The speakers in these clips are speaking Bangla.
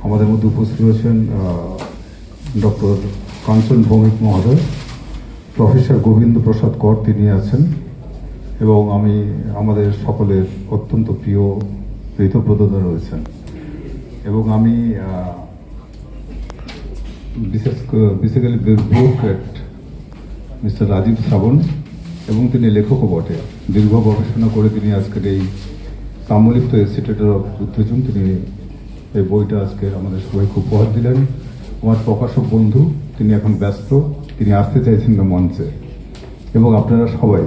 আমাদের মধ্যে উপস্থিত রয়েছেন ডক্টর কাঞ্চন ভৌমিক মহোদয়, প্রফেসর গোবিন্দ প্রসাদ কর তিনি আছেন, এবং আমি আমাদের সকলের অত্যন্ত প্রিয় ঋতব্রতদা রয়েছেন, এবং আমি বেসিক্যালি ব্যুরোক্র্যাট মিস্টার রাজীব শ্রাবণ, এবং তিনি লেখকও বটে। দীর্ঘ গবেষণা করে তিনি আজকের এই তাম্রলিপ্ত এসিটেটর অফ উত্তেজন তিনি এই বইটা আজকে আমাদের সবাইকে উপহার দিলেন। আমার প্রকাশক বন্ধু তিনি এখন ব্যস্ত, তিনি আসতে চাইছেন না মঞ্চে, এবং আপনারা সবাই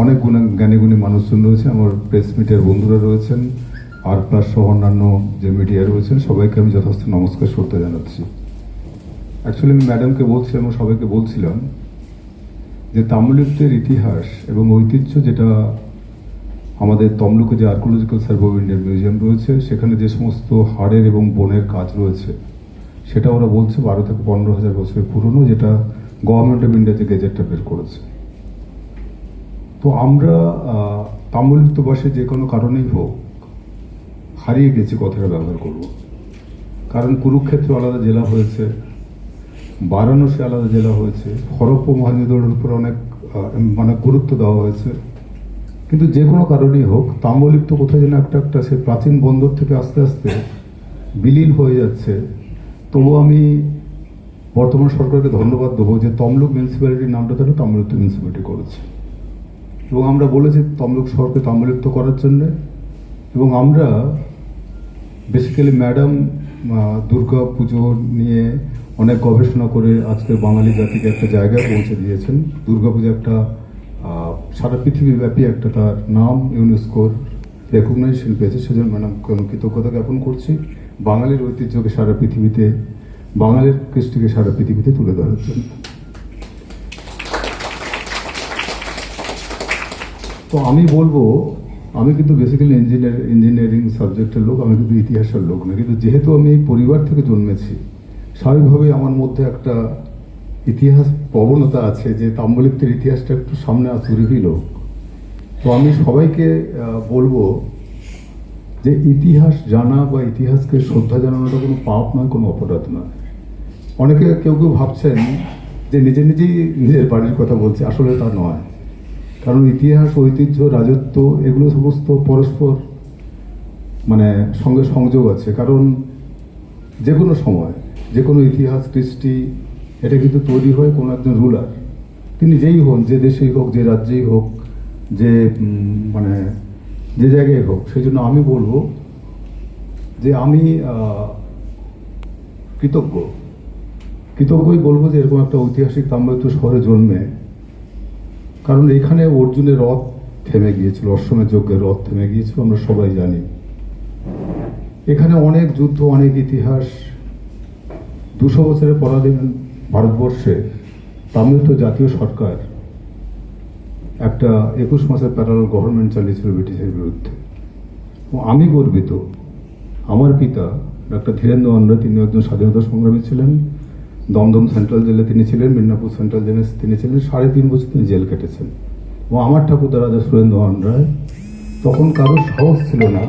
অনেক জ্ঞানী গুণী মানুষজন রয়েছেন, আমার প্রেস মিডিয়ার বন্ধুরা রয়েছেন, আর প্লাস সহ অন্যান্য যে মিডিয়া রয়েছেন, সবাইকে আমি যথার্থ নমস্কার শ্রদ্ধা জানাচ্ছি। অ্যাকচুয়ালি আমি ম্যাডামকে বলছিলাম ও সবাইকে বলছিলাম যে তাম্রলিপ্তের ইতিহাস এবং ঐতিহ্য, যেটা আমাদের তমলুকে যে archaeological survey of Indian museum রয়েছে, সেখানে যে সমস্ত হাড়ের এবং বনের কাজ রয়েছে, সেটা ওরা বলছে 12 থেকে 15,000 বছরের পুরনো, যেটা গভর্নমেন্ট অফ ইন্ডিয়া যে গেজেটটা বের করেছে। তো আমরা তাম্রলিপ্তবাসী যে কোনো কারণেই হোক হারিয়ে গেছি কথাটা ব্যবহার করব, কারণ কুরুক্ষেত্র আলাদা জেলা হয়েছে, বারাণসী আলাদা জেলা হয়েছে, হরপ্পা মহেঞ্জোদারোর উপর অনেক গুরুত্ব দেওয়া হয়েছে, কিন্তু যে কোনো কারণেই হোক তাম্রলিপ্ত কোথায় যেন একটা সে প্রাচীন বন্দর থেকে আস্তে আস্তে বিলীন হয়ে যাচ্ছে। তবু আমি বর্তমান সরকারকে ধন্যবাদ দেবো যে তমলুক মিউনিসিপ্যালিটির নামটা তারা তাম্রলিপ্ত মিউনিসিপ্যালিটি করেছে, এবং আমরা বলেছি তমলুক শহরকে তাম্রলিপ্ত করার জন্য। এবং আমরা বেসিক্যালি ম্যাডাম দুর্গা পুজো নিয়ে অনেক গবেষণা করে আজকে বাঙালি জাতিকে একটা জায়গায় পৌঁছে দিয়েছেন। দুর্গাপূজা একটা সারা পৃথিবীব্যাপী একটা তার নাম ইউনেস্কোর রেকগনাইজেশন পেয়েছে, সেজন্য ম্যাডামকে আমি কৃতজ্ঞতা জ্ঞাপন করছি। বাঙালির ঐতিহ্যকে সারা পৃথিবীতে, বাঙালির কৃষ্টিকে সারা পৃথিবীতে তুলে ধরার জন্য। তো আমি বলবো, আমি কিন্তু বেসিক্যালি ইঞ্জিনিয়ারিং সাবজেক্টের লোক, আমি কিন্তু ইতিহাসের লোক না, কিন্তু যেহেতু আমি এই পরিবার থেকে জন্মেছি, স্বাভাবিকভাবেই আমার মধ্যে একটা ইতিহাস প্রবণতা আছে যে তাম্রলিপ্তের ইতিহাসটা একটু সামনে আসতে রিভিল হোক। তো আমি সবাইকে বলবো যে ইতিহাস জানা বা ইতিহাসকে শ্রদ্ধা জানানোটা কোনো পাপ নয়, কোনো অপরাধ নয়। অনেকে কেউ ভাবছেন যে নিজেই নিজের বাড়ির কথা বলছে, আসলে তা নয়। কারণ ইতিহাস, ঐতিহ্য, রাজত্ব এগুলো সমস্ত পরস্পর সঙ্গে সংযোগ আছে। কারণ যে কোনো সময় যে কোনো ইতিহাস, কৃষ্টি, এটা কিন্তু তৈরি হয় কোনো একজন রুলার, তিনি যেই হন, যে দেশেই হোক, যে রাজ্যেই হোক, যে যে জায়গায় হোক। সেই জন্য আমি বলবো যে আমি কৃতজ্ঞই বলবো যে এরকম একটা ঐতিহাসিক তাম্রলিপ্ত শহরে জন্মে। কারণ এখানে অর্জুনের রথ থেমে গিয়েছিল, অশ্বমেধ যজ্ঞের রথ থেমে গিয়েছিল, আমরা সবাই জানি। এখানে অনেক যুদ্ধ, অনেক ইতিহাস। 200 বছরের পরাধীন ভারতবর্ষে তামিলনাড়ু জাতীয় সরকার একটা 21 মাসের প্যারালাল গভর্নমেন্ট চালিয়েছিল ব্রিটিশের বিরুদ্ধে। আমি গর্বিত, আমার পিতা ডক্টর ধীরেন্দ্র অন্ধ্র, তিনি একজন স্বাধীনতা সংগ্রামী ছিলেন। দমদম সেন্ট্রাল জেলে তিনি ছিলেন, মিদনাপুর সেন্ট্রাল জেলে তিনি ছিলেন, 3.5 বছর তিনি জেল কেটেছেন। এবং আমার ঠাকুরদা রাজা সুরেন্দ্র রায়, তখন কারোর সাহস ছিল না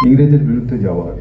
ইংরেজের বিরুদ্ধে যাওয়ার।